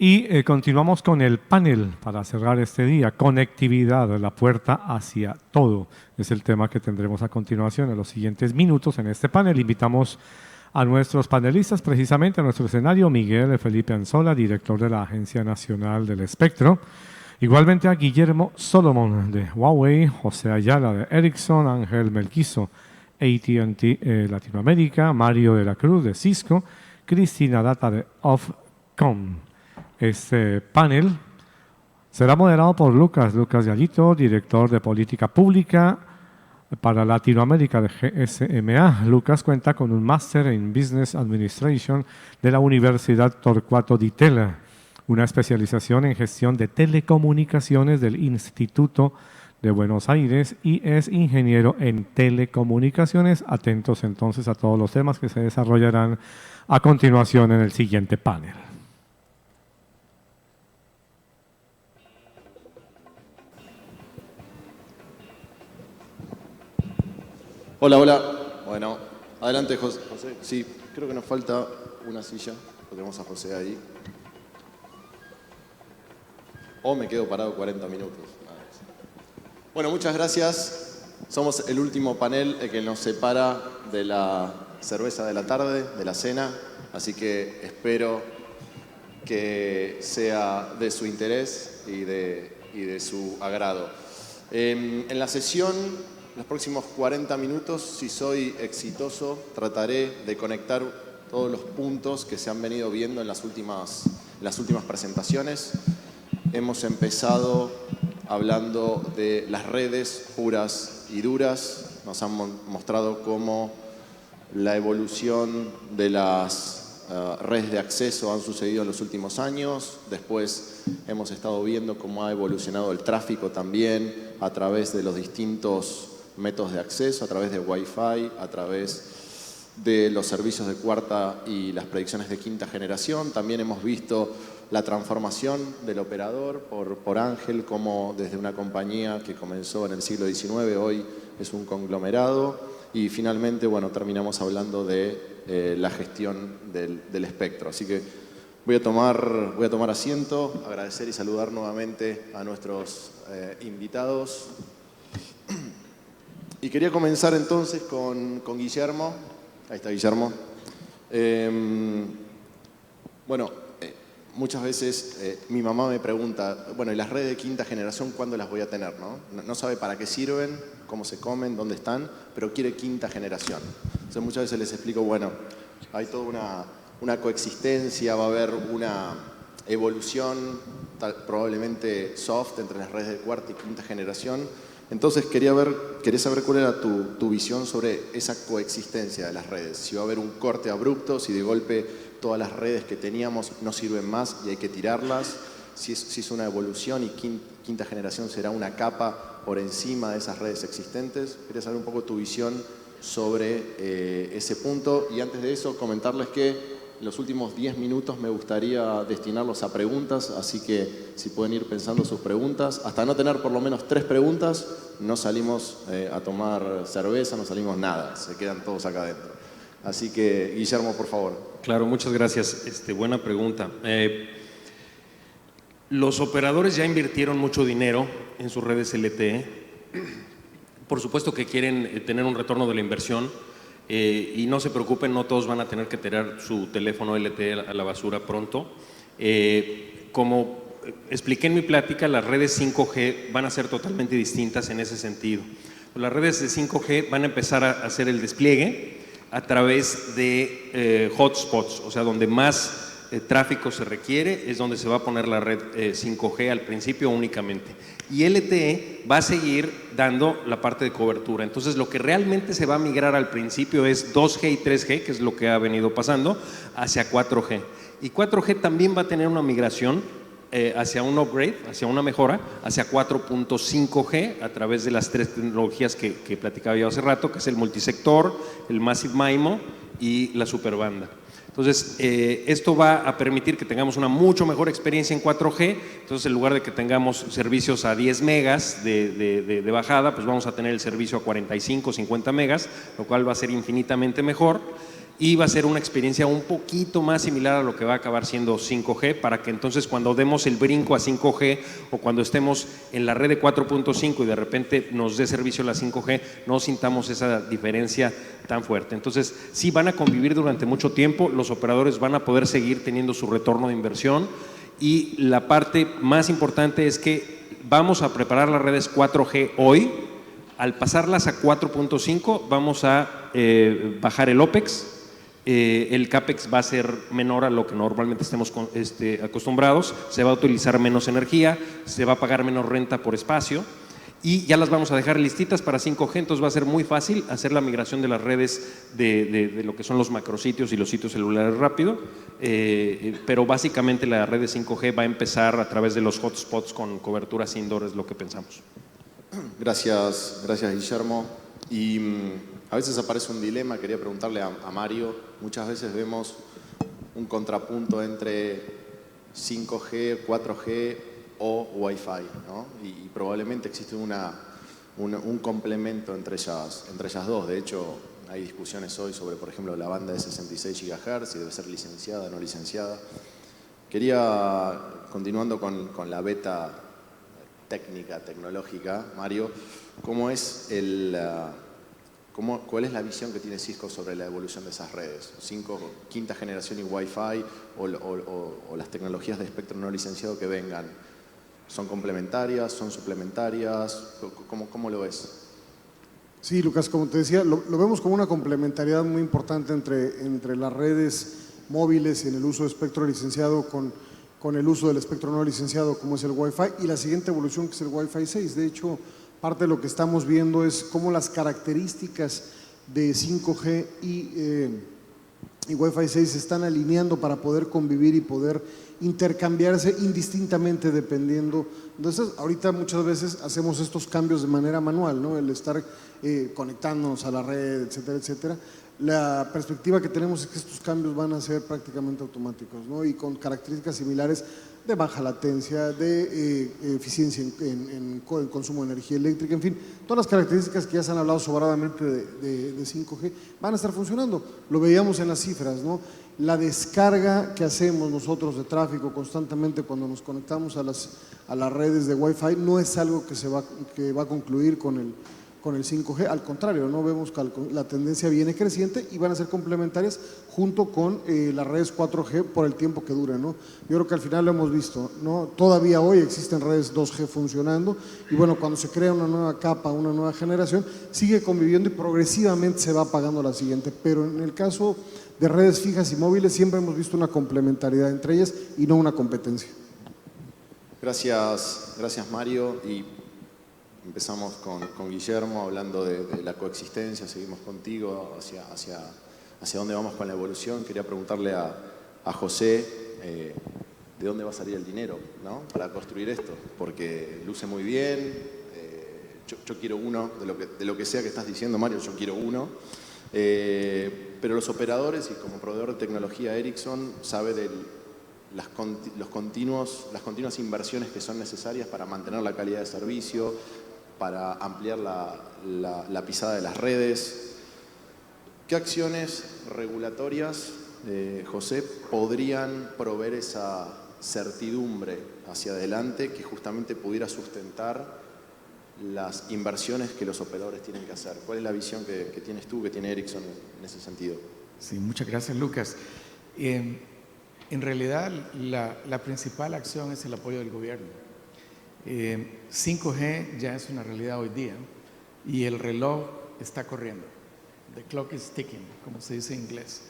Y continuamos con el panel para cerrar este día. Conectividad, la puerta hacia todo. Es el tema que tendremos a continuación en los siguientes minutos en este panel. Invitamos a nuestros panelistas, precisamente a nuestro escenario, Miguel Felipe Anzola, director de la Agencia Nacional del Espectro. Igualmente a Guillermo Solomon de Huawei, José Ayala de Ericsson, Ángel Melquizo, AT&T Latinoamérica, Mario de la Cruz de Cisco, Cristina Data de Ofcom. Este panel será moderado por Lucas Gallito, director de Política Pública para Latinoamérica de GSMA. Lucas cuenta con un máster en Business Administration de la Universidad Torcuato Di Tella, una especialización en gestión de telecomunicaciones del Instituto de Buenos Aires y es ingeniero en telecomunicaciones. Atentos entonces a todos los temas que se desarrollarán a continuación en el siguiente panel. Hola, hola. Bueno, adelante, José. Sí, creo que nos falta una silla. Lo tenemos a José ahí. O me quedo parado 40 minutos. Bueno, muchas gracias. Somos el último panel que nos separa de la cerveza de la tarde, de la cena. Así que espero que sea de su interés y de su agrado. En la sesión, los próximos 40 minutos, si soy exitoso, trataré de conectar todos los puntos que se han venido viendo en las últimas presentaciones. Hemos empezado hablando de las redes puras y duras. Nos han mostrado cómo la evolución de las redes de acceso han sucedido en los últimos años. Después hemos estado viendo cómo ha evolucionado el tráfico también a través de los distintos métodos de acceso, a través de Wi-Fi, a través de los servicios de cuarta y las predicciones de quinta generación. También hemos visto la transformación del operador por Ángel, como desde una compañía que comenzó en el siglo XIX, hoy es un conglomerado. Y finalmente, bueno, terminamos hablando de la gestión del espectro. Así que voy a tomar asiento, agradecer y saludar nuevamente a nuestros invitados. Y quería comenzar entonces con Guillermo. Ahí está Guillermo. Bueno, muchas veces mi mamá me pregunta, bueno, ¿y las redes de quinta generación cuándo las voy a tener? No sabe para qué sirven, cómo se comen, dónde están, pero quiere quinta generación. Entonces muchas veces les explico, bueno, hay toda una coexistencia, va a haber una evolución probablemente soft entre las redes de cuarta y quinta generación. Entonces quería saber cuál era tu visión sobre esa coexistencia de las redes. Si va a haber un corte abrupto, si de golpe todas las redes que teníamos no sirven más y hay que tirarlas, si es una evolución y quinta generación será una capa por encima de esas redes existentes. Quería saber un poco tu visión sobre ese punto y antes de eso comentarles que los últimos 10 minutos me gustaría destinarlos a preguntas, así que si pueden ir pensando sus preguntas. Hasta no tener por lo menos 3 preguntas, no salimos a tomar cerveza, no salimos nada, se quedan todos acá adentro. Así que, Guillermo, por favor. Claro, muchas gracias. Buena pregunta. Los operadores ya invirtieron mucho dinero en sus redes LTE. Por supuesto que quieren tener un retorno de la inversión. Y no se preocupen, no todos van a tener que tirar su teléfono LTE a la basura pronto. Como expliqué en mi plática, las redes 5G van a ser totalmente distintas en ese sentido. Las redes de 5G van a empezar a hacer el despliegue a través de hotspots, o sea, donde más tráfico se requiere, es donde se va a poner la red 5G al principio únicamente. Y LTE va a seguir dando la parte de cobertura. Entonces, lo que realmente se va a migrar al principio es 2G y 3G, que es lo que ha venido pasando, hacia 4G. Y 4G también va a tener una migración hacia un upgrade, hacia una mejora, hacia 4.5G a través de las 3 tecnologías que platicaba yo hace rato, que es el multisector, el Massive MIMO y la superbanda. Entonces, esto va a permitir que tengamos una mucho mejor experiencia en 4G. Entonces, en lugar de que tengamos servicios a 10 megas de bajada, pues vamos a tener el servicio a 45, 50 megas, lo cual va a ser infinitamente mejor. y va a ser una experiencia un poquito más similar a lo que va a acabar siendo 5G, para que entonces cuando demos el brinco a 5G o cuando estemos en la red de 4.5 y de repente nos dé servicio la 5G, no sintamos esa diferencia tan fuerte. Entonces sí van a convivir durante mucho tiempo, los operadores van a poder seguir teniendo su retorno de inversión, y la parte más importante es que vamos a preparar las redes 4G hoy. Al pasarlas a 4.5 vamos a bajar el OPEX. El CAPEX va a ser menor a lo que normalmente estemos acostumbrados, se va a utilizar menos energía, se va a pagar menos renta por espacio, y ya las vamos a dejar listitas para 5G, entonces va a ser muy fácil hacer la migración de las redes de lo que son los macrositios y los sitios celulares rápido, pero básicamente la red de 5G va a empezar a través de los hotspots con coberturas indoor, es lo que pensamos. Gracias Guillermo. Y a veces aparece un dilema, quería preguntarle a Mario, muchas veces vemos un contrapunto entre 5G, 4G o Wi-Fi, ¿no? Y probablemente existe un complemento entre ellas dos. De hecho, hay discusiones hoy sobre, por ejemplo, la banda de 66 GHz, si debe ser licenciada o no licenciada. Quería, continuando con la beta técnica, tecnológica, Mario, ¿cuál es la visión que tiene Cisco sobre la evolución de esas redes? ¿Quinta generación y Wi-Fi o las tecnologías de espectro no licenciado que vengan? ¿Son complementarias? ¿Son suplementarias? ¿Cómo lo ves? Sí, Lucas, como te decía, lo vemos como una complementariedad muy importante entre las redes móviles y en el uso de espectro licenciado con el uso del espectro no licenciado, como es el Wi-Fi, y la siguiente evolución, que es el Wi-Fi 6. De hecho, parte de lo que estamos viendo es cómo las características de 5G y Wi-Fi 6 se están alineando para poder convivir y poder intercambiarse indistintamente dependiendo. Entonces, ahorita muchas veces hacemos estos cambios de manera manual, ¿no? El estar conectándonos a la red, etcétera, etcétera. La perspectiva que tenemos es que estos cambios van a ser prácticamente automáticos, ¿no? Y con características similares de baja latencia, de eficiencia en consumo de energía eléctrica, en fin, todas las características que ya se han hablado sobradamente de 5G van a estar funcionando. Lo veíamos en las cifras, ¿no? La descarga que hacemos nosotros de tráfico constantemente cuando nos conectamos a las redes de Wi-Fi no es algo que va a concluir con el 5G, al contrario, ¿no? Vemos que la tendencia viene creciente y van a ser complementarias junto con las redes 4G por el tiempo que duren, ¿no? Yo creo que al final lo hemos visto, ¿no? Todavía hoy existen redes 2G funcionando y bueno, cuando se crea una nueva capa, una nueva generación, sigue conviviendo y progresivamente se va apagando la siguiente, pero en el caso de redes fijas y móviles siempre hemos visto una complementariedad entre ellas y no una competencia. Gracias Mario. Y empezamos con Guillermo hablando de la coexistencia, seguimos contigo hacia dónde vamos con la evolución. Quería preguntarle a José de dónde va a salir el dinero, ¿no? Para construir esto, porque luce muy bien, yo quiero uno, de lo que sea que estás diciendo, Mario, yo quiero uno, pero los operadores y como proveedor de tecnología Ericsson sabe de las continuas inversiones que son necesarias para mantener la calidad de servicio, para ampliar la pisada de las redes. ¿Qué acciones regulatorias, José, podrían proveer esa certidumbre hacia adelante que justamente pudiera sustentar las inversiones que los operadores tienen que hacer? ¿Cuál es la visión que tienes tú, que tiene Ericsson en ese sentido? Sí, muchas gracias, Lucas. En realidad, la principal acción es el apoyo del gobierno. 5G ya es una realidad hoy día y el reloj está corriendo. The clock is ticking, como se dice en inglés.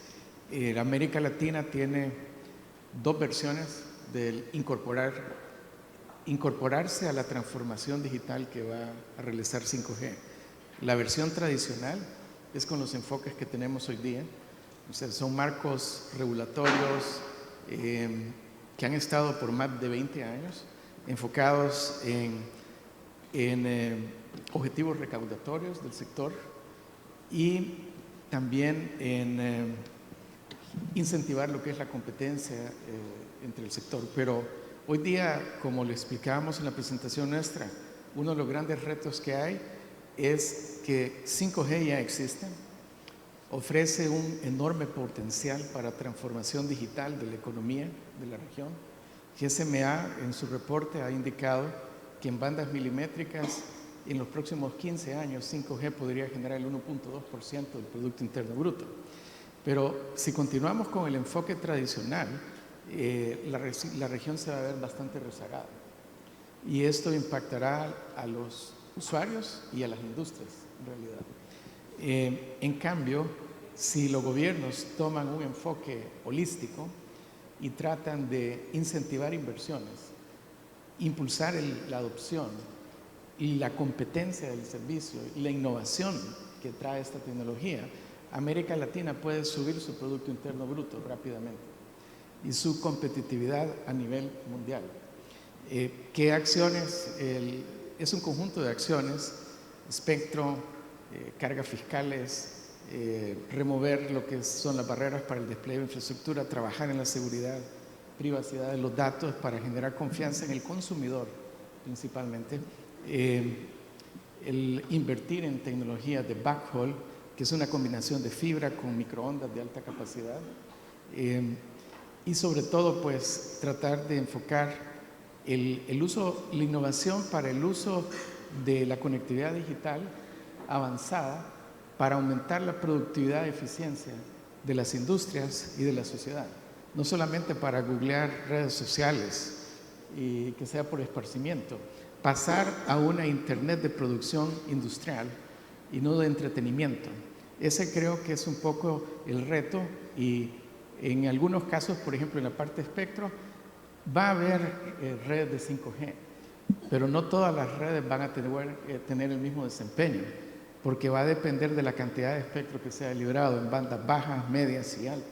América Latina tiene dos versiones del incorporarse a la transformación digital que va a realizar 5G. La versión tradicional es con los enfoques que tenemos hoy día. O sea, son marcos regulatorios que han estado por más de 20 años enfocados en objetivos recaudatorios del sector y también en incentivar lo que es la competencia entre el sector. Pero hoy día, como le explicábamos en la presentación nuestra, uno de los grandes retos que hay es que 5G ya existe, ofrece un enorme potencial para transformación digital de la economía de la región. GSMA en su reporte ha indicado que en bandas milimétricas en los próximos 15 años 5G podría generar el 1.2% del Producto Interno Bruto. Pero si continuamos con el enfoque tradicional, la región se va a ver bastante rezagada. Y esto impactará a los usuarios y a las industrias, en realidad. En cambio, si los gobiernos toman un enfoque holístico y tratan de incentivar inversiones, impulsar la adopción y la competencia del servicio y la innovación que trae esta tecnología, América Latina puede subir su Producto Interno Bruto rápidamente y su competitividad a nivel mundial. ¿Qué acciones? Es un conjunto de acciones, espectro, cargas fiscales, remover lo que son las barreras para el despliegue de infraestructura, trabajar en la seguridad, privacidad de los datos para generar confianza en el consumidor principalmente, el invertir en tecnologías de backhaul, que es una combinación de fibra con microondas de alta capacidad, y sobre todo pues tratar de enfocar el uso, la innovación para el uso de la conectividad digital avanzada para aumentar la productividad y eficiencia de las industrias y de la sociedad. No solamente para googlear redes sociales y que sea por esparcimiento, pasar a una internet de producción industrial y no de entretenimiento. Ese creo que es un poco el reto y en algunos casos, por ejemplo en la parte de espectro, va a haber redes de 5G, pero no todas las redes van a tener el mismo desempeño, porque va a depender de la cantidad de espectro que sea liberado en bandas bajas, medias y altas,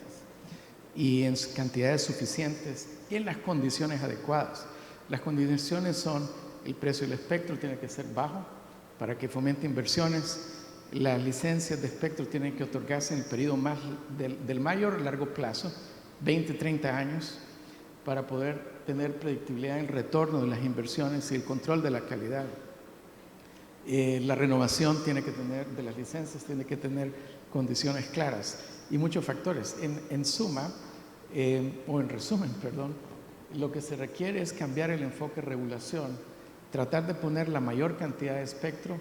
y en cantidades suficientes y en las condiciones adecuadas. Las condiciones son: el precio del espectro tiene que ser bajo para que fomente inversiones, las licencias de espectro tienen que otorgarse en el periodo del mayor a largo plazo, 20, 30 años, para poder tener predictibilidad en el retorno de las inversiones y el control de la calidad. La renovación tiene que tener, de las licencias, tiene que tener condiciones claras y muchos factores. En suma, o en resumen, perdón, lo que se requiere es cambiar el enfoque de regulación, tratar de poner la mayor cantidad de espectro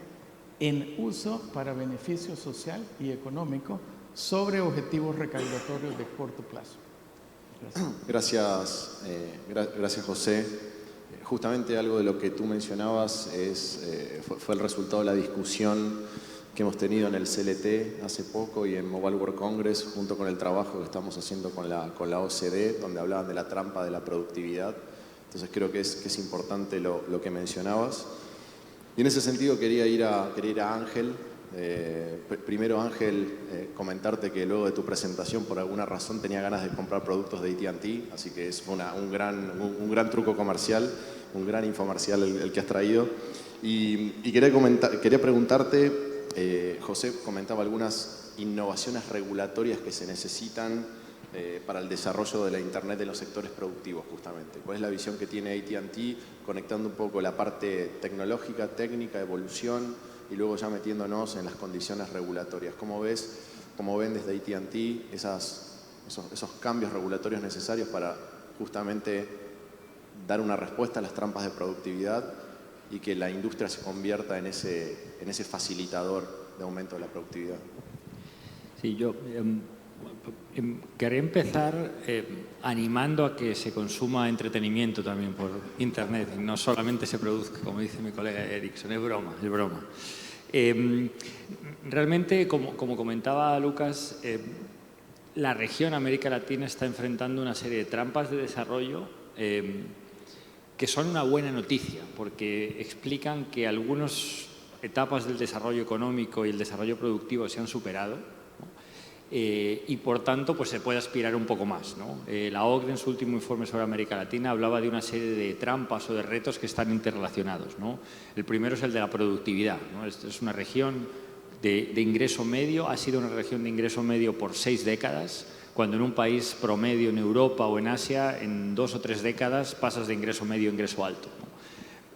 en uso para beneficio social y económico sobre objetivos recaudatorios de corto plazo. Gracias, gracias José. Justamente algo de lo que tú mencionabas fue el resultado de la discusión que hemos tenido en el CLT hace poco y en Mobile World Congress, junto con el trabajo que estamos haciendo con la OCDE, donde hablaban de la trampa de la productividad. Entonces creo que es importante lo que mencionabas. Y en ese sentido quería ir a Ángel. Primero, Ángel, comentarte que luego de tu presentación, por alguna razón, tenía ganas de comprar productos de AT&T, así que es un gran truco comercial, un gran infomercial el que has traído. Y quería preguntarte, José comentaba algunas innovaciones regulatorias que se necesitan para el desarrollo de la Internet en los sectores productivos, justamente. ¿Cuál es la visión que tiene AT&T conectando un poco la parte tecnológica, técnica, evolución, y luego ya metiéndonos en las condiciones regulatorias? ¿Cómo ven desde AT&T esos cambios regulatorios necesarios para justamente dar una respuesta a las trampas de productividad y que la industria se convierta en ese facilitador de aumento de la productividad? Sí, yo quería empezar animando a que se consuma entretenimiento también por Internet y no solamente se produzca, como dice mi colega Ericsson, es broma. Realmente, como comentaba Lucas, la región América Latina está enfrentando una serie de trampas de desarrollo que son una buena noticia, porque explican que algunas etapas del desarrollo económico y el desarrollo productivo se han superado. Y por tanto pues se puede aspirar un poco más, ¿no? La OCDE en su último informe sobre América Latina hablaba de una serie de trampas o de retos que están interrelacionados, ¿no? El primero es el de la productividad, ¿no? Esta es una región de ingreso medio, ha sido una región de ingreso medio por 6 décadas, cuando en un país promedio en Europa o en Asia en 2 o 3 décadas pasas de ingreso medio a ingreso alto, ¿no?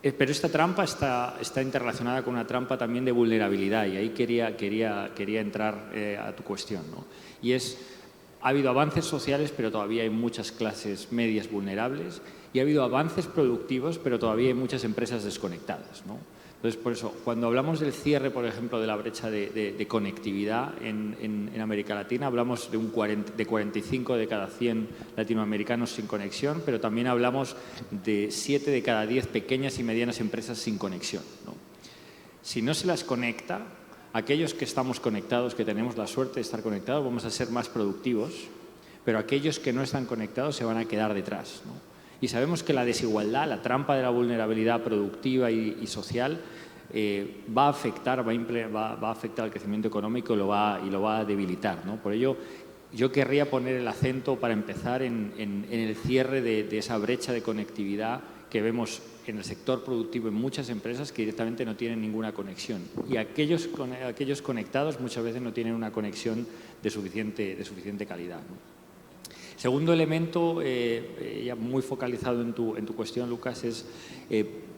Pero esta trampa está interrelacionada con una trampa también de vulnerabilidad, y ahí quería entrar a tu cuestión, ¿no? Y ha habido avances sociales, pero todavía hay muchas clases medias vulnerables, y ha habido avances productivos, pero todavía hay muchas empresas desconectadas, ¿no? Entonces, por eso, cuando hablamos del cierre, por ejemplo, de la brecha de conectividad en América Latina, hablamos de 45 de cada 100 latinoamericanos sin conexión, pero también hablamos de 7 de cada 10 pequeñas y medianas empresas sin conexión, ¿no? Si no se las conecta, aquellos que estamos conectados, que tenemos la suerte de estar conectados, vamos a ser más productivos, pero aquellos que no están conectados se van a quedar detrás, ¿no? Y sabemos que la desigualdad, la trampa de la vulnerabilidad productiva y social va a afectar al crecimiento económico y lo va a debilitar, ¿no? Por ello, yo querría poner el acento para empezar en el cierre de esa brecha de conectividad que vemos en el sector productivo en muchas empresas que directamente no tienen ninguna conexión. Y aquellos conectados muchas veces no tienen una conexión de suficiente calidad, ¿no? Segundo elemento, ya muy focalizado en tu cuestión, Lucas, es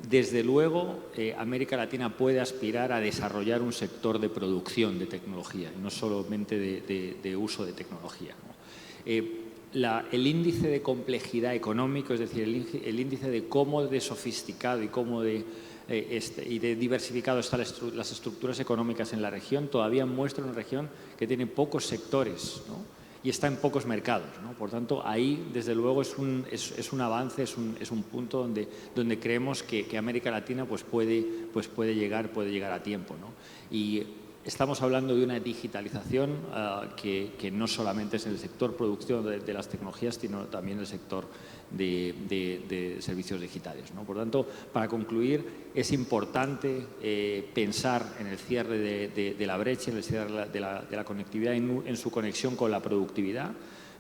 desde luego América Latina puede aspirar a desarrollar un sector de producción de tecnología, no solamente de uso de tecnología, ¿no? El índice de complejidad económico, es decir, el índice de cómo de sofisticado y cómo de diversificado están las estructuras económicas en la región, todavía muestra una región que tiene pocos sectores, ¿no? Y está en pocos mercados, ¿no? Por tanto, ahí, desde luego, es un avance, es un punto donde creemos que América Latina puede llegar a tiempo, ¿no? Y estamos hablando de una digitalización que no solamente es en el sector producción de las tecnologías, sino también en el sector de servicios digitales, ¿no? Por tanto, para concluir, es importante pensar en el cierre de la brecha, en el cierre de la conectividad, en su conexión con la productividad,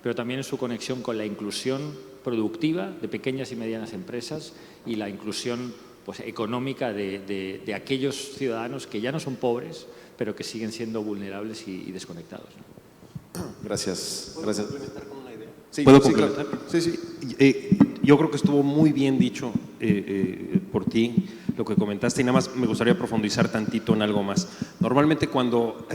pero también en su conexión con la inclusión productiva de pequeñas y medianas empresas y la inclusión, pues, económica de aquellos ciudadanos que ya no son pobres, pero que siguen siendo vulnerables y desconectados, ¿no? Gracias. ¿Puedo complementar con una idea? Sí, ¿Puedo sí, complementar? claro. Sí. Yo creo que estuvo muy bien dicho por ti lo que comentaste, y nada más me gustaría profundizar tantito en algo más. Normalmente cuando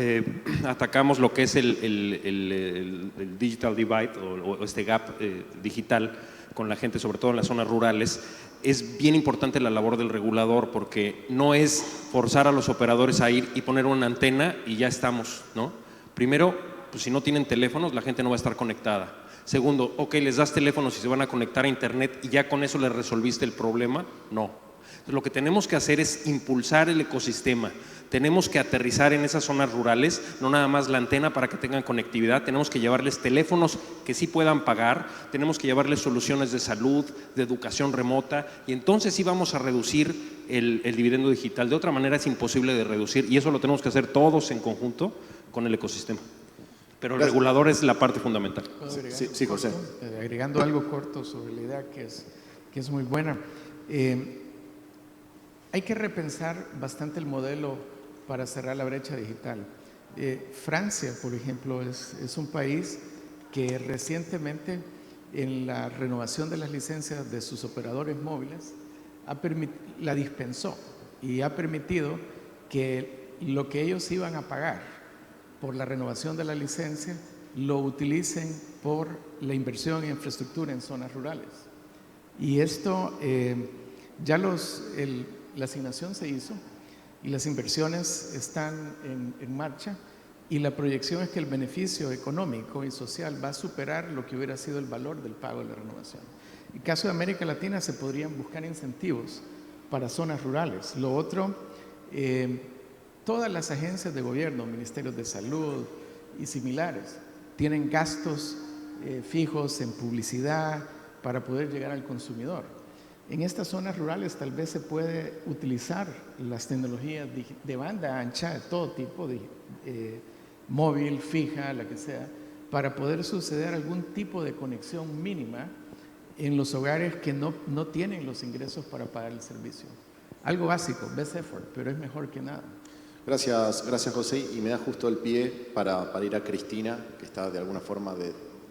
atacamos lo que es el digital divide o este gap digital con la gente, sobre todo en las zonas rurales, es bien importante la labor del regulador, porque no es forzar a los operadores a ir y poner una antena y ya estamos, ¿no? Primero, pues si no tienen teléfonos, la gente no va a estar conectada. Segundo, ok, les das teléfonos y se van a conectar a internet y ya con eso les resolviste el problema. No. Entonces, lo que tenemos que hacer es impulsar el ecosistema. Tenemos que aterrizar en esas zonas rurales, no nada más la antena para que tengan conectividad, tenemos que llevarles teléfonos que sí puedan pagar, tenemos que llevarles soluciones de salud, de educación remota, y entonces sí vamos a reducir el dividendo digital. De otra manera es imposible de reducir, y eso lo tenemos que hacer todos en conjunto con el ecosistema. Pero el regulador es la parte fundamental. Sí, José. Agregando algo corto sobre la idea que es muy buena. Hay que repensar bastante el modelo para cerrar la brecha digital. Francia, por ejemplo, es un país que recientemente, en la renovación de las licencias de sus operadores móviles, la dispensó y ha permitido que lo que ellos iban a pagar por la renovación de la licencia lo utilicen por la inversión en infraestructura en zonas rurales. Y esto ya la asignación se hizo y las inversiones están en marcha, y la proyección es que el beneficio económico y social va a superar lo que hubiera sido el valor del pago de la renovación. En el caso de América Latina se podrían buscar incentivos para zonas rurales. Lo otro, todas las agencias de gobierno, ministerios de salud y similares, tienen gastos fijos en publicidad para poder llegar al consumidor. En estas zonas rurales tal vez se puede utilizar las tecnologías de banda ancha de todo tipo, de móvil, fija, la que sea, para poder suceder algún tipo de conexión mínima en los hogares que no tienen los ingresos para pagar el servicio. Algo básico, best effort, pero es mejor que nada. Gracias José, y me da justo el pie para ir a Cristina, que está de alguna forma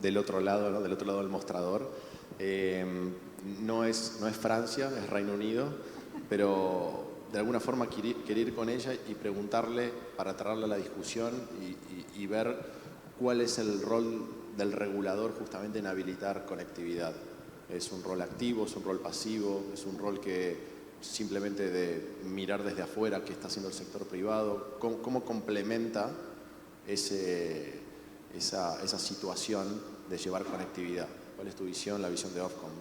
del otro lado, ¿no? Del otro lado del mostrador. No es Francia, es Reino Unido. pero de alguna forma quería ir con ella y preguntarle, para traerla a la discusión y ver cuál es el rol del regulador justamente en habilitar conectividad. ¿Es un rol activo, es un rol pasivo, es un rol que simplemente de mirar desde afuera qué está haciendo el sector privado? ¿Cómo complementa esa situación de llevar conectividad? ¿Cuál es tu visión, la visión de Ofcom?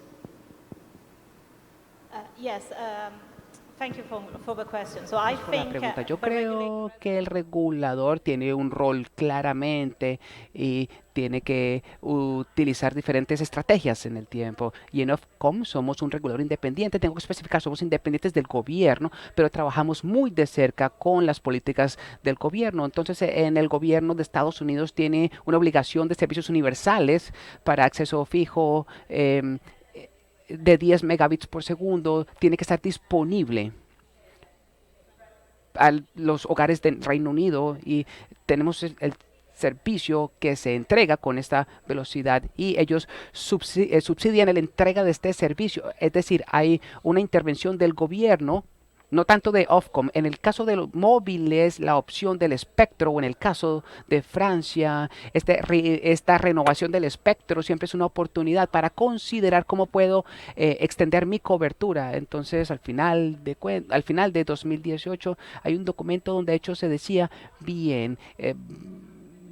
Thank you for the question. So I Por la think pregunta. Yo the regulator creo que el regulador tiene un rol claramente y tiene que utilizar diferentes estrategias en el tiempo. Y en Ofcom somos un regulador independiente, tengo que especificar, somos independientes del gobierno, pero trabajamos muy de cerca con las políticas del gobierno. Entonces, en el gobierno de Estados Unidos tiene una obligación de servicios universales para acceso fijo, de 10 megabits por segundo, tiene que estar disponible a los hogares del Reino Unido, y tenemos el servicio que se entrega con esta velocidad y ellos subsidian la entrega de este servicio. Es decir, hay una intervención del gobierno, no tanto de Ofcom. En el caso de los móviles, la opción del espectro, o en el caso de Francia, esta renovación del espectro siempre es una oportunidad para considerar cómo puedo extender mi cobertura. Entonces, al final de 2018, hay un documento donde de hecho se decía, bien,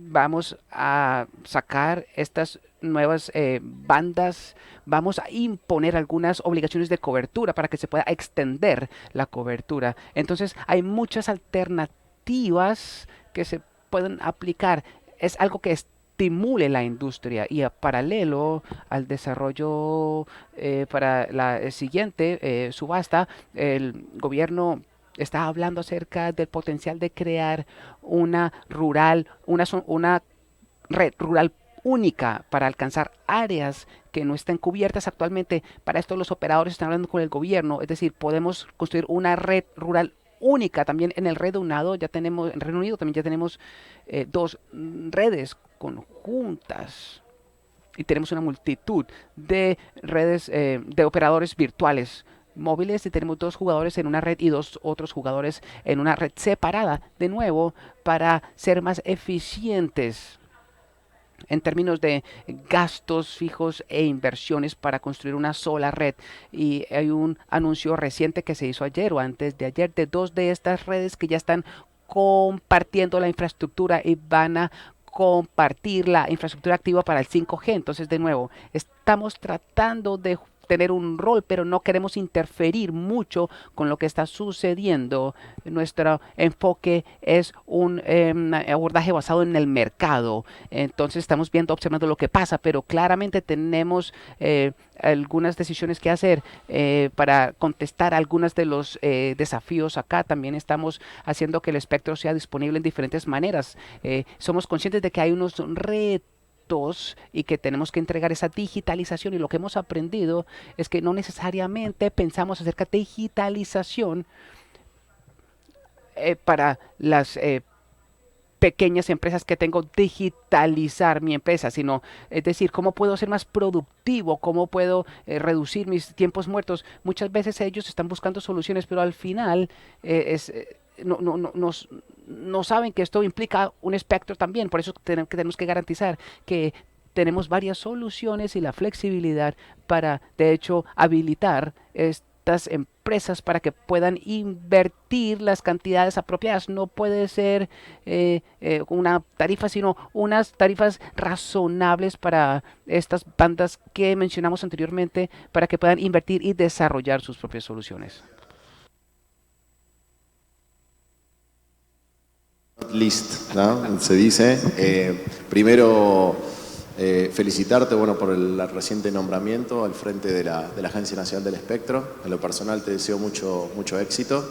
vamos a sacar estas nuevas bandas, vamos a imponer algunas obligaciones de cobertura para que se pueda extender la cobertura. Entonces hay muchas alternativas que se pueden aplicar. Es algo que estimule la industria, y a paralelo al desarrollo para la siguiente subasta, el gobierno está hablando acerca del potencial de crear una red rural única para alcanzar áreas que no estén cubiertas actualmente. Para esto los operadores están hablando con el gobierno, es decir, podemos construir una red rural única. También en el Reino Unido también ya tenemos 2 redes conjuntas, y tenemos una multitud de redes de operadores virtuales móviles, y tenemos 2 jugadores en una red y 2 otros jugadores en una red separada, de nuevo, para ser más eficientes en términos de gastos fijos e inversiones para construir una sola red. Y hay un anuncio reciente que se hizo ayer o antes de ayer de 2 de estas redes que ya están compartiendo la infraestructura y van a compartir la infraestructura activa para el 5G. Entonces, de nuevo, estamos tratando de tener un rol, pero no queremos interferir mucho con lo que está sucediendo. Nuestro enfoque es un abordaje basado en el mercado. Entonces estamos observando lo que pasa, pero claramente tenemos algunas decisiones que hacer para contestar algunos de los desafíos acá. También estamos haciendo que el espectro sea disponible en diferentes maneras. Somos conscientes de que hay unos retos y que tenemos que entregar esa digitalización, y lo que hemos aprendido es que no necesariamente pensamos acerca de digitalización para las pequeñas empresas que tengo, digitalizar mi empresa, sino es decir, cómo puedo ser más productivo, cómo puedo reducir mis tiempos muertos. Muchas veces ellos están buscando soluciones, pero al final no saben que esto implica un espectro también. Por eso tenemos que garantizar que tenemos varias soluciones y la flexibilidad para, de hecho, habilitar estas empresas para que puedan invertir las cantidades apropiadas. No puede ser una tarifa, sino unas tarifas razonables para estas bandas que mencionamos anteriormente, para que puedan invertir y desarrollar sus propias soluciones. List, ¿no? Se dice. Primero, felicitarte por el reciente nombramiento al frente de la Agencia Nacional del Espectro. En lo personal te deseo mucho éxito.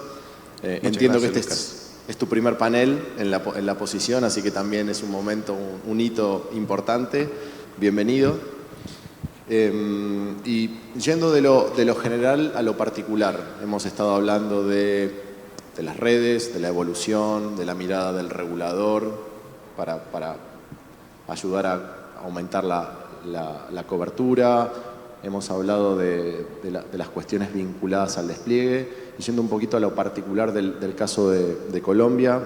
Entiendo que este es tu primer panel en la posición, así que también es un momento, un hito importante. Bienvenido. Y yendo de lo general a lo particular, hemos estado hablando de las redes, de la evolución, de la mirada del regulador para ayudar a aumentar la cobertura, hemos hablado de las cuestiones vinculadas al despliegue, y yendo un poquito a lo particular del caso de Colombia.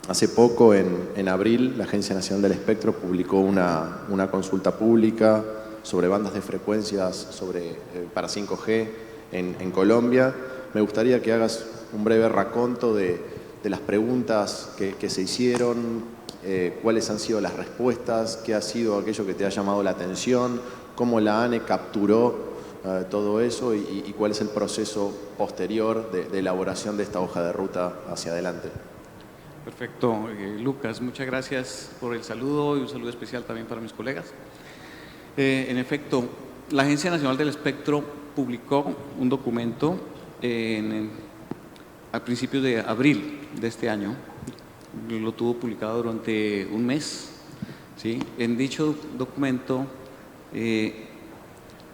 Hace poco, en abril, la Agencia Nacional del Espectro publicó una consulta pública sobre bandas de frecuencias para 5G en Colombia. Me gustaría que hagas un breve raconto de las preguntas que se hicieron, cuáles han sido las respuestas, qué ha sido aquello que te ha llamado la atención, cómo la ANE capturó todo eso y cuál es el proceso posterior de elaboración de esta hoja de ruta hacia adelante. Perfecto, Lucas, muchas gracias por el saludo y un saludo especial también para mis colegas. En efecto, la Agencia Nacional del Espectro publicó un documento a principios de abril de este año. Lo tuvo publicado durante un mes, ¿sí? En dicho documento,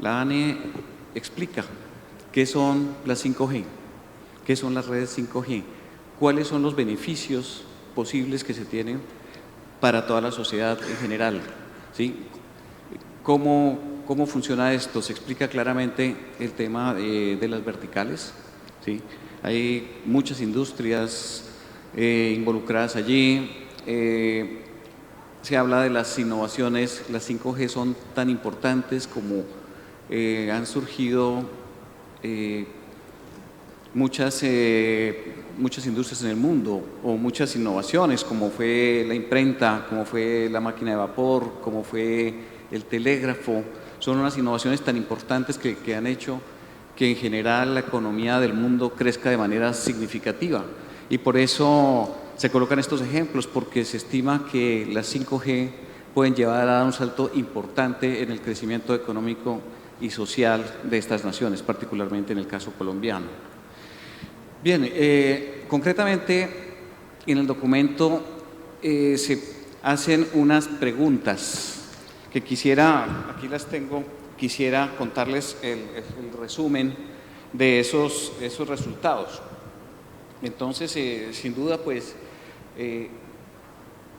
la ANE explica qué son las 5G, qué son las redes 5G, cuáles son los beneficios posibles que se tienen para toda la sociedad en general, ¿sí? ¿Cómo funciona esto? Se explica claramente el tema de las verticales, ¿sí? Hay muchas industrias involucradas allí. Se habla de las innovaciones. Las 5G son tan importantes como han surgido muchas industrias en el mundo, o muchas innovaciones, como fue la imprenta, como fue la máquina de vapor, como fue el telégrafo. Son unas innovaciones tan importantes que han hecho que en general la economía del mundo crezca de manera significativa. Y por eso se colocan estos ejemplos, porque se estima que las 5G pueden llevar a dar un salto importante en el crecimiento económico y social de estas naciones, particularmente en el caso colombiano. Bien, concretamente en el documento se hacen unas preguntas que quisiera, aquí las tengo, quisiera contarles el resumen de esos resultados. Entonces, sin duda, pues,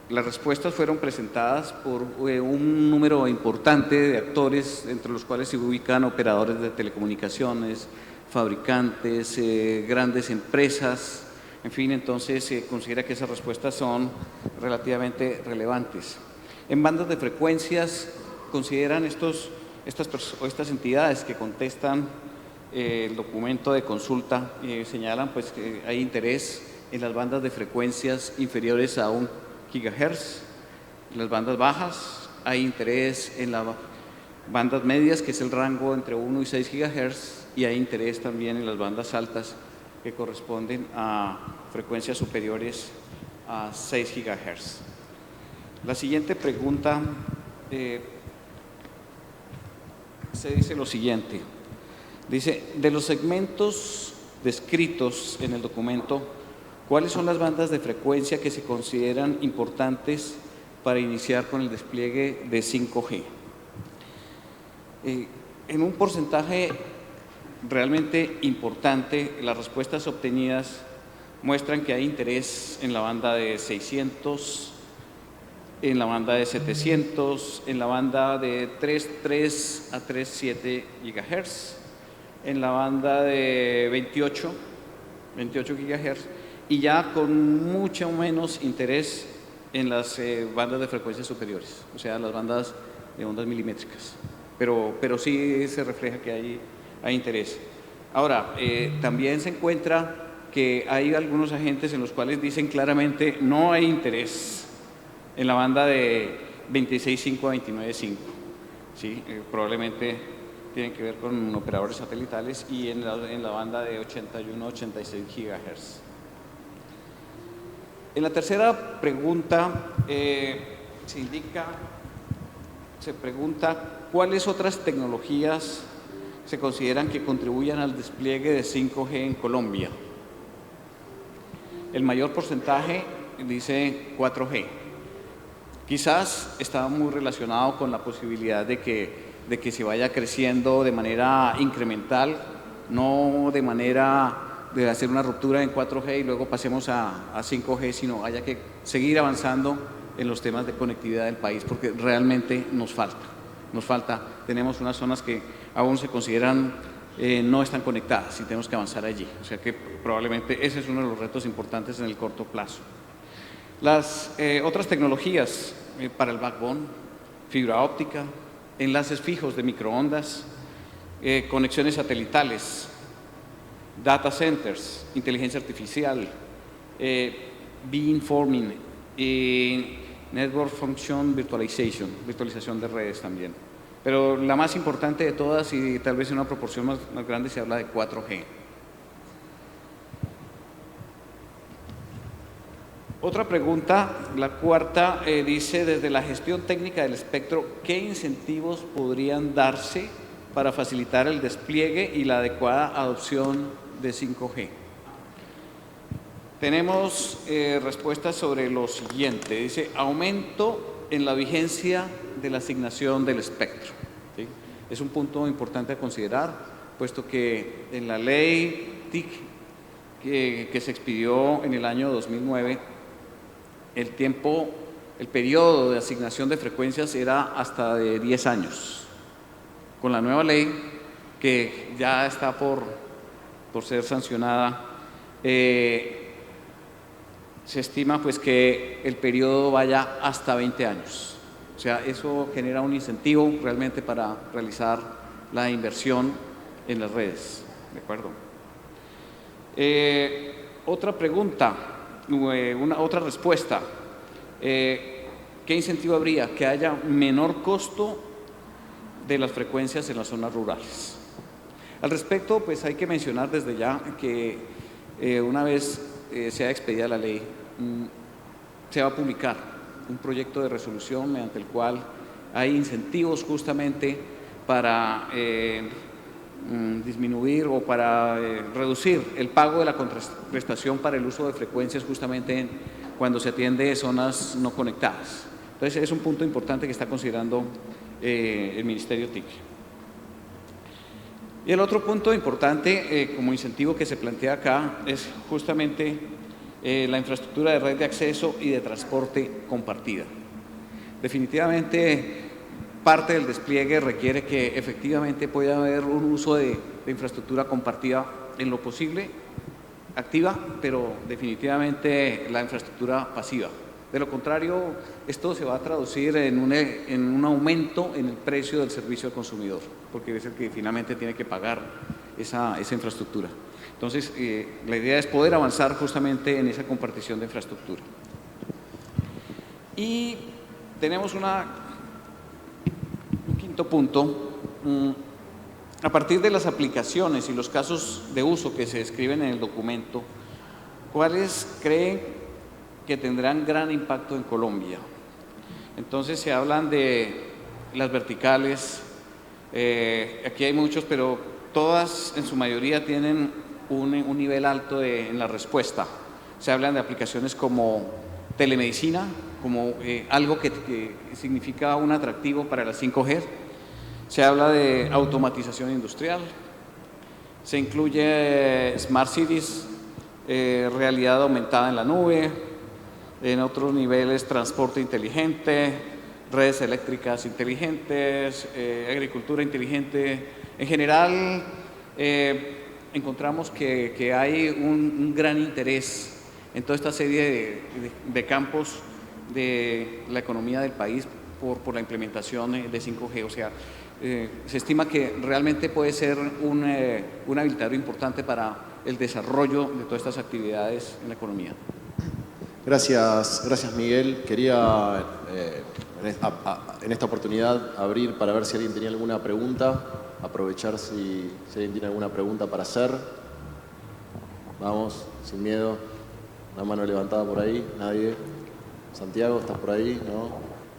las respuestas fueron presentadas por un número importante de actores, entre los cuales se ubican operadores de telecomunicaciones, fabricantes, grandes empresas, en fin. Entonces se considera que esas respuestas son relativamente relevantes. En bandas de frecuencias, consideran estas entidades que contestan el documento de consulta, señalan pues que hay interés en las bandas de frecuencias inferiores a 1 GHz, en las bandas bajas hay interés en las bandas medias, que es el rango entre 1 y 6 GHz, y hay interés también en las bandas altas, que corresponden a frecuencias superiores a 6 GHz. La siguiente pregunta se dice lo siguiente. Dice, de los segmentos descritos en el documento, ¿cuáles son las bandas de frecuencia que se consideran importantes para iniciar con el despliegue de 5G? En un porcentaje realmente importante, las respuestas obtenidas muestran que hay interés en la banda de 600, en la banda de 700, en la banda de 3.3 a 3.7 GHz, en la banda de 28 GHz, y ya con mucho menos interés en las bandas de frecuencias superiores, o sea, las bandas de ondas milimétricas. Pero sí se refleja que hay interés. Ahora, también se encuentra que hay algunos agentes en los cuales dicen claramente no hay interés en la banda de 26.5 a 29.5, ¿sí? Probablemente tienen que ver con operadores satelitales, y en la banda de 81 a 86 GHz. En la tercera pregunta se pregunta cuáles otras tecnologías se consideran que contribuyan al despliegue de 5G en Colombia. El mayor porcentaje dice 4G. Quizás está muy relacionado con la posibilidad de que se vaya creciendo de manera incremental, no de manera de hacer una ruptura en 4G y luego pasemos a 5G, sino haya que seguir avanzando en los temas de conectividad del país, porque realmente nos falta. nos falta. Tenemos unas zonas que aún se consideran no están conectadas y tenemos que avanzar allí. O sea que probablemente ese es uno de los retos importantes en el corto plazo. Las otras tecnologías para el backbone, fibra óptica, enlaces fijos de microondas, conexiones satelitales, data centers, inteligencia artificial, beamforming y network function virtualization, virtualización de redes también. Pero la más importante de todas, y tal vez en una proporción más grande, se habla de 4G. Otra pregunta, la cuarta, dice, desde la gestión técnica del espectro, ¿qué incentivos podrían darse para facilitar el despliegue y la adecuada adopción de 5G? Tenemos respuestas sobre lo siguiente. Dice, aumento en la vigencia de la asignación del espectro. ¿Sí? Es un punto importante a considerar, puesto que en la ley TIC que se expidió en el año 2009, el periodo de asignación de frecuencias era hasta de 10 años. Con la nueva ley, que ya está por ser sancionada, se estima pues que el periodo vaya hasta 20 años. O sea, eso genera un incentivo realmente para realizar la inversión en las redes. ¿De acuerdo? Otra pregunta, otra respuesta. ¿Qué incentivo habría? Que haya menor costo de las frecuencias en las zonas rurales. Al respecto, pues hay que mencionar desde ya que una vez sea expedida la ley, se va a publicar un proyecto de resolución mediante el cual hay incentivos justamente para disminuir o para reducir el pago de la contraprestación para el uso de frecuencias justamente cuando se atiende zonas no conectadas. Entonces es un punto importante que está considerando el Ministerio TIC. Y el otro punto importante como incentivo que se plantea acá es justamente la infraestructura de red de acceso y de transporte compartida. Definitivamente parte del despliegue requiere que efectivamente pueda haber un uso de infraestructura compartida en lo posible, activa, pero definitivamente la infraestructura pasiva. De lo contrario, esto se va a traducir en un aumento en el precio del servicio al consumidor, porque es el que finalmente tiene que pagar esa infraestructura. Entonces, la idea es poder avanzar justamente en esa compartición de infraestructura. Y tenemos un quinto punto. A partir de las aplicaciones y los casos de uso que se describen en el documento, ¿cuáles creen que tendrán gran impacto en Colombia? Entonces se hablan de las verticales, aquí hay muchos, pero todas en su mayoría tienen un nivel alto en la respuesta. Se hablan de aplicaciones como telemedicina, como algo que significa un atractivo para la 5G. Se habla de automatización industrial, se incluye Smart Cities, realidad aumentada en la nube, en otros niveles transporte inteligente, redes eléctricas inteligentes, agricultura inteligente. En general, encontramos que hay un gran interés en toda esta serie de campos de la economía del país por la implementación de 5G. O sea, se estima que realmente puede ser un habilitador importante para el desarrollo de todas estas actividades en la economía. Gracias Miguel. Quería en esta oportunidad abrir para ver si alguien tenía alguna pregunta, aprovechar si alguien tiene alguna pregunta para hacer. Vamos, sin miedo. Una mano levantada por ahí, nadie. Santiago, ¿estás por ahí? ¿No?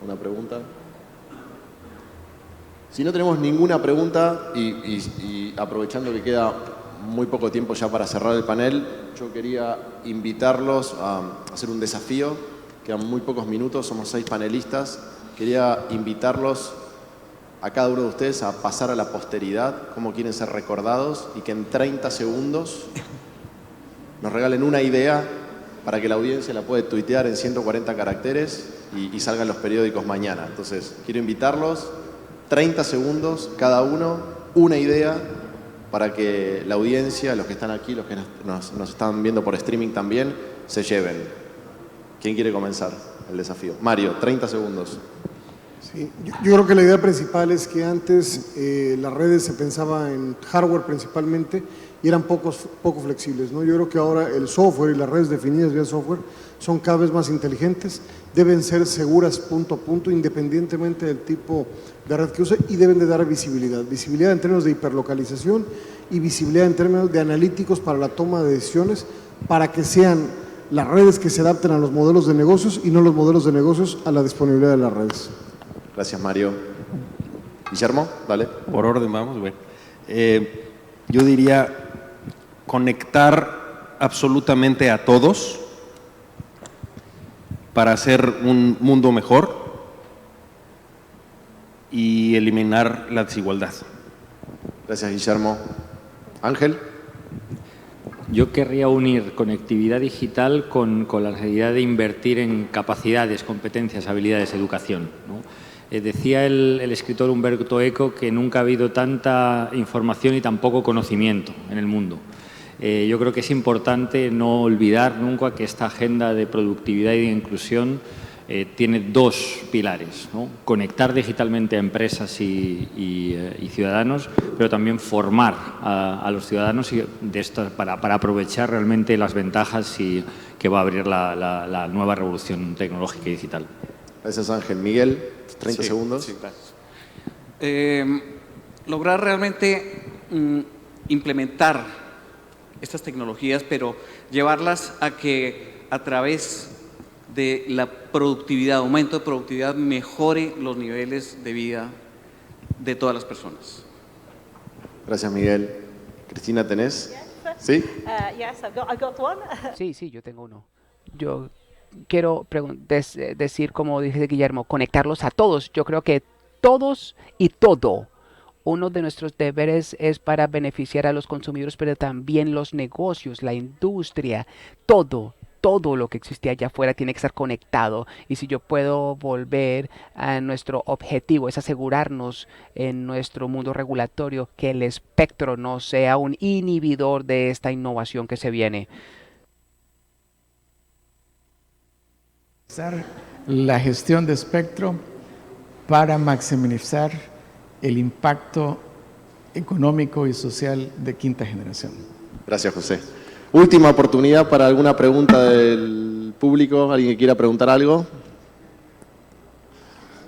¿Una pregunta? Si no tenemos ninguna pregunta y aprovechando que queda muy poco tiempo ya para cerrar el panel, yo quería invitarlos a hacer un desafío. Quedan muy pocos minutos, somos 6 panelistas. Quería invitarlos a cada uno de ustedes a pasar a la posteridad cómo quieren ser recordados y que en 30 segundos nos regalen una idea para que la audiencia la pueda tuitear en 140 caracteres y salgan los periódicos mañana. Entonces, quiero invitarlos 30 segundos cada uno, una idea para que la audiencia, los que están aquí, los que nos están viendo por streaming también, se lleven. ¿Quién quiere comenzar el desafío? Mario, 30 segundos. Sí, yo creo que la idea principal es que antes las redes se pensaba en hardware principalmente y eran poco flexibles, ¿no? Yo creo que ahora el software y las redes definidas vía software son cada vez más inteligentes, deben ser seguras punto a punto, independientemente del tipo de red que use, y deben de dar visibilidad. Visibilidad en términos de hiperlocalización y visibilidad en términos de analíticos para la toma de decisiones, para que sean las redes que se adapten a los modelos de negocios y no los modelos de negocios a la disponibilidad de las redes. Gracias, Mario. Guillermo, dale. Por orden, vamos, güey. Yo diría conectar absolutamente a todos para hacer un mundo mejor y eliminar la desigualdad. Gracias, Guillermo. Ángel. Yo querría unir conectividad digital con la necesidad de invertir en capacidades, competencias, habilidades, educación, ¿no? Decía el escritor Umberto Eco que nunca ha habido tanta información y tan poco conocimiento en el mundo. Yo creo que es importante no olvidar nunca que esta agenda de productividad y de inclusión tiene dos pilares, ¿no? Conectar digitalmente a empresas y ciudadanos, pero también formar a los ciudadanos para aprovechar realmente las ventajas que va a abrir la nueva revolución tecnológica y digital. Gracias, Ángel. Miguel, 30 segundos. Sí, gracias. Lograr realmente implementar estas tecnologías, pero llevarlas a que a través de la productividad, aumento de productividad, mejore los niveles de vida de todas las personas. Gracias, Miguel. Cristina, ¿tenés? ¿Sí? I got one. Sí, yo tengo uno. Yo quiero decir, como dice Guillermo, conectarlos a todos. Yo creo que todos y todo. Uno de nuestros deberes es para beneficiar a los consumidores, pero también los negocios, la industria, todo lo que existe allá afuera tiene que estar conectado. Y si yo puedo volver a nuestro objetivo, es asegurarnos en nuestro mundo regulatorio que el espectro no sea un inhibidor de esta innovación que se viene. La gestión de espectro para maximizar el impacto económico y social de quinta generación. Gracias, José. Última oportunidad para alguna pregunta del público. ¿Alguien que quiera preguntar algo?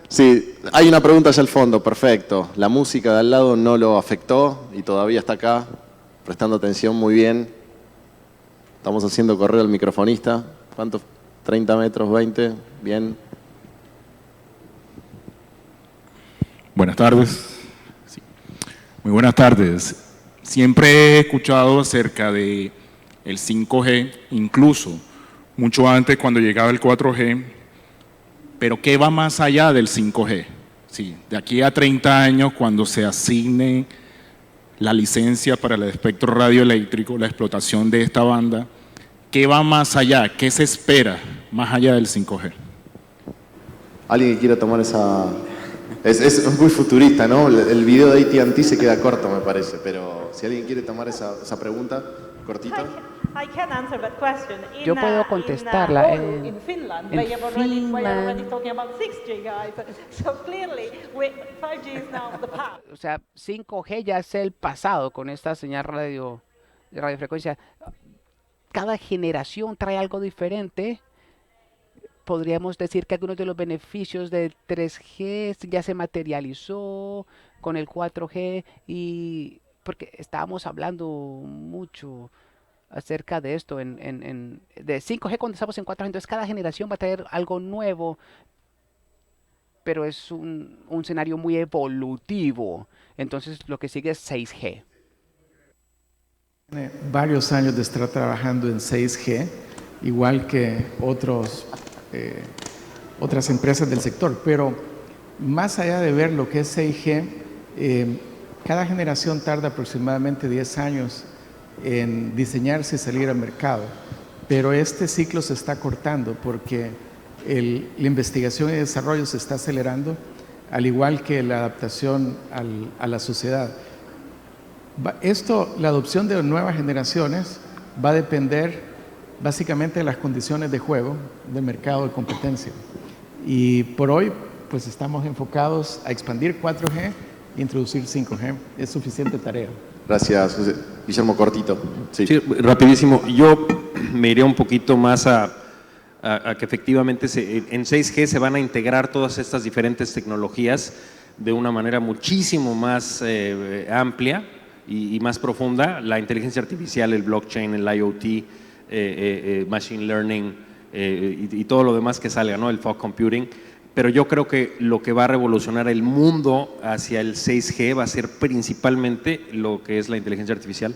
Sí, hay una pregunta allá al fondo, perfecto. La música de al lado no lo afectó y todavía está acá, prestando atención, muy bien. Estamos haciendo correr al microfonista. ¿Cuántos? 30 metros, 20, bien. Buenas tardes. Sí. Muy buenas tardes. Siempre he escuchado acerca de el 5G, incluso mucho antes cuando llegaba el 4G, pero ¿qué va más allá del 5G? Sí, de aquí a 30 años, cuando se asigne la licencia para el espectro radioeléctrico, la explotación de esta banda, ¿qué va más allá? ¿Qué se espera más allá del 5G? ¿Alguien que quiera tomar esa...? Es muy futurista, ¿no? El video de AT&T se queda corto, me parece, pero si alguien quiere tomar esa pregunta, cortita. I can answer that question. Yo puedo contestarla. In Finland, they are already talking about 6G, guys. So clearly, 5G is now the path. O sea, 5G ya es el pasado con esta señal de radiofrecuencia. Cada generación trae algo diferente. Podríamos decir que algunos de los beneficios del 3G ya se materializó con el 4G, y porque estábamos hablando mucho acerca de esto de 5G cuando estamos en 4G, entonces cada generación va a traer algo nuevo, pero es un escenario muy evolutivo. Entonces lo que sigue es 6G. Tiene varios años de estar trabajando en 6G, igual que otras empresas del sector, pero más allá de ver lo que es 6G, cada generación tarda aproximadamente 10 años en diseñarse y salir al mercado, pero este ciclo se está cortando porque la investigación y desarrollo se está acelerando. al igual que la adaptación a la sociedad. La adopción de nuevas generaciones va a depender básicamente de las condiciones de juego del mercado de competencia. Y por hoy, pues estamos enfocados a expandir 4G e introducir 5G. Es suficiente tarea. Gracias, José. Guillermo, cortito. Sí, rapidísimo. Yo me iría un poquito más a que efectivamente en 6G se van a integrar todas estas diferentes tecnologías de una manera muchísimo más amplia y más profunda. La inteligencia artificial, el blockchain, el IoT, machine learning y todo lo demás que salga, ¿no? El fog computing. Pero yo creo que lo que va a revolucionar el mundo hacia el 6G va a ser principalmente lo que es la inteligencia artificial.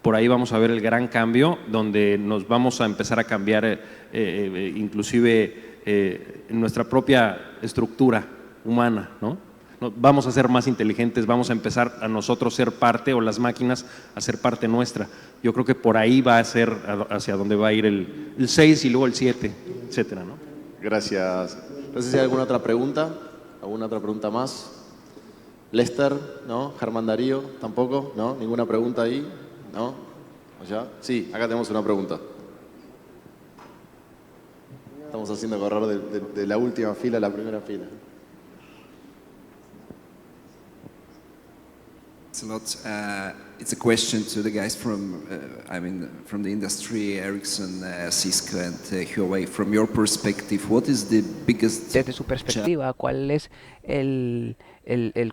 Por ahí vamos a ver el gran cambio, donde nos vamos a empezar a cambiar inclusive en nuestra propia estructura humana, ¿no? Vamos a ser más inteligentes, vamos a empezar a nosotros ser parte, o las máquinas a ser parte nuestra. Yo creo que por ahí va a ser hacia donde va a ir el 6 y luego el 7, etcétera, ¿no? Gracias. No sé si hay alguna otra pregunta. ¿Alguna otra pregunta más? Lester, ¿no? Germán Darío, tampoco, ¿no? ¿Ninguna pregunta ahí? ¿No? ¿Ya? Sí, acá tenemos una pregunta. Estamos haciendo correr de la última fila a la primera fila. It's a question to the guys from the industry, Ericsson, Cisco, and Huawei. From your perspective, what is the biggest? Desde su perspectiva, ¿cuál es el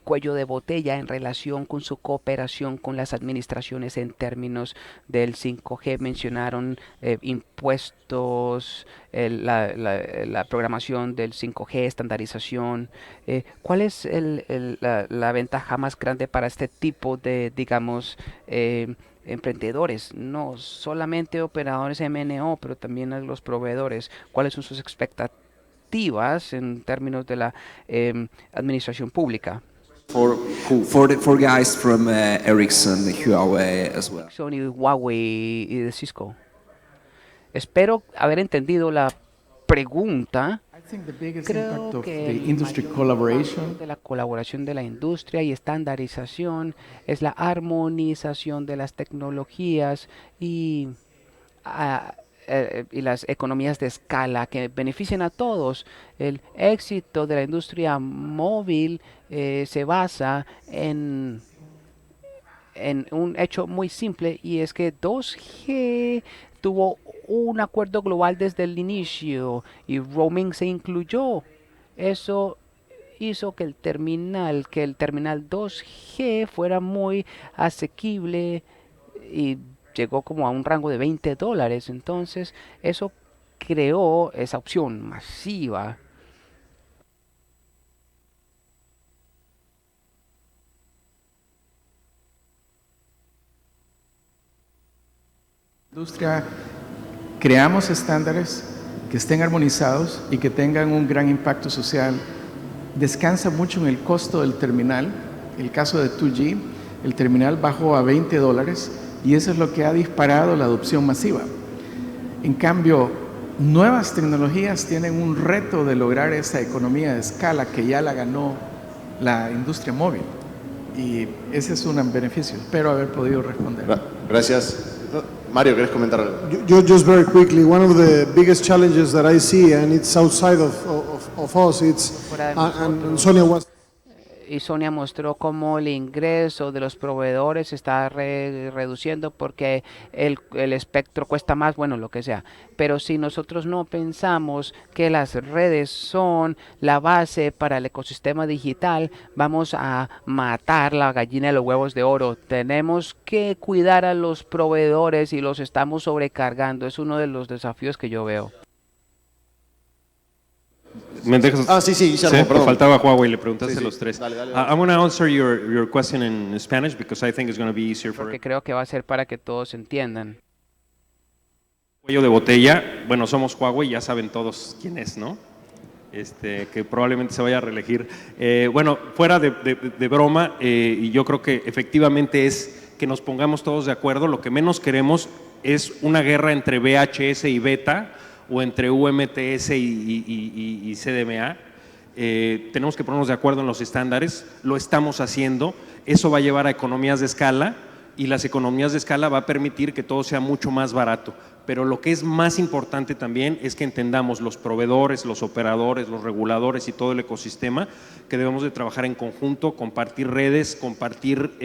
cuello de botella en relación con su cooperación con las administraciones en términos del 5G? Mencionaron impuestos, la programación del 5G, estandarización. ¿Cuál es la ventaja más grande para este tipo de, digamos, emprendedores, no solamente operadores MNO, pero también a los proveedores? ¿Cuáles son sus expectativas en términos de la administración pública? For guys from Ericsson, Huawei as well. Ericsson y Huawei y de Cisco. Espero haber entendido la pregunta. Creo que el mayor de la colaboración de la industria y estandarización es la armonización de las tecnologías y las economías de escala que benefician a todos. El éxito de la industria móvil se basa en un hecho muy simple, y es que 2G tuvo un acuerdo global desde el inicio y roaming se incluyó. Eso hizo que el terminal 2G fuera muy asequible y llegó como a un rango de $20. Entonces eso creó esa opción masiva. Industria, creamos estándares que estén armonizados y que tengan un gran impacto social. Descansa mucho en el costo del terminal. El caso de 2G, el terminal bajó a $20 y eso es lo que ha disparado la adopción masiva. En cambio, nuevas tecnologías tienen un reto de lograr esa economía de escala que ya la ganó la industria móvil, y ese es un beneficio. Espero haber podido responder. Gracias. Mario, ¿querés comentar algo? Just very quickly, one of the biggest challenges that I see, and it's outside of us, it's, and Sonia was... Y Sonia mostró cómo el ingreso de los proveedores se está reduciendo porque el espectro cuesta más, bueno, lo que sea. Pero si nosotros no pensamos que las redes son la base para el ecosistema digital, vamos a matar la gallina de los huevos de oro. Tenemos que cuidar a los proveedores y los estamos sobrecargando. Es uno de los desafíos que yo veo. ¿Me dejas? Sí, Guillermo, perdón. Faltaba Huawei, le preguntaste los tres. Dale. I'm going to answer your question in Spanish because I think it's going to be easier for Porque creo que va a ser para que todos entiendan. Cuello de botella, bueno, somos Huawei, ya saben todos quién es, ¿no? Que probablemente se vaya a reelegir. Bueno, fuera de broma, y yo creo que efectivamente es que nos pongamos todos de acuerdo. Lo que menos queremos es una guerra entre VHS y Beta, o entre UMTS y CDMA. tenemos que ponernos de acuerdo en los estándares, lo estamos haciendo, eso va a llevar a economías de escala y las economías de escala va a permitir que todo sea mucho más barato. Pero lo que es más importante también es que entendamos los proveedores, los operadores, los reguladores y todo el ecosistema, que debemos de trabajar en conjunto, compartir redes, compartir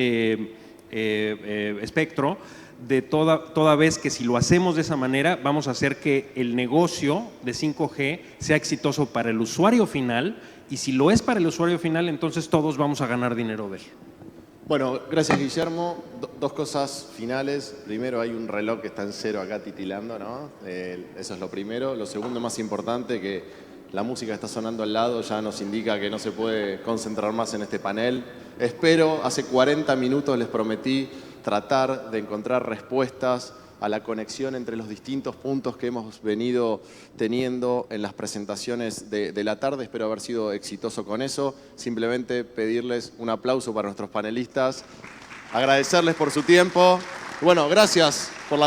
espectro, de toda vez que si lo hacemos de esa manera vamos a hacer que el negocio de 5G sea exitoso para el usuario final, y si lo es para el usuario final, entonces todos vamos a ganar dinero de él. Bueno, gracias Guillermo. Dos cosas finales. Primero, hay un reloj que está en cero acá titilando, ¿no? Eso es lo primero. Lo segundo, más importante, que la música está sonando al lado, ya nos indica que no se puede concentrar más en este panel. Espero, hace 40 minutos les prometí tratar de encontrar respuestas a la conexión entre los distintos puntos que hemos venido teniendo en las presentaciones de la tarde. Espero haber sido exitoso con eso. Simplemente pedirles un aplauso para nuestros panelistas, agradecerles por su tiempo. Bueno, gracias por la atención.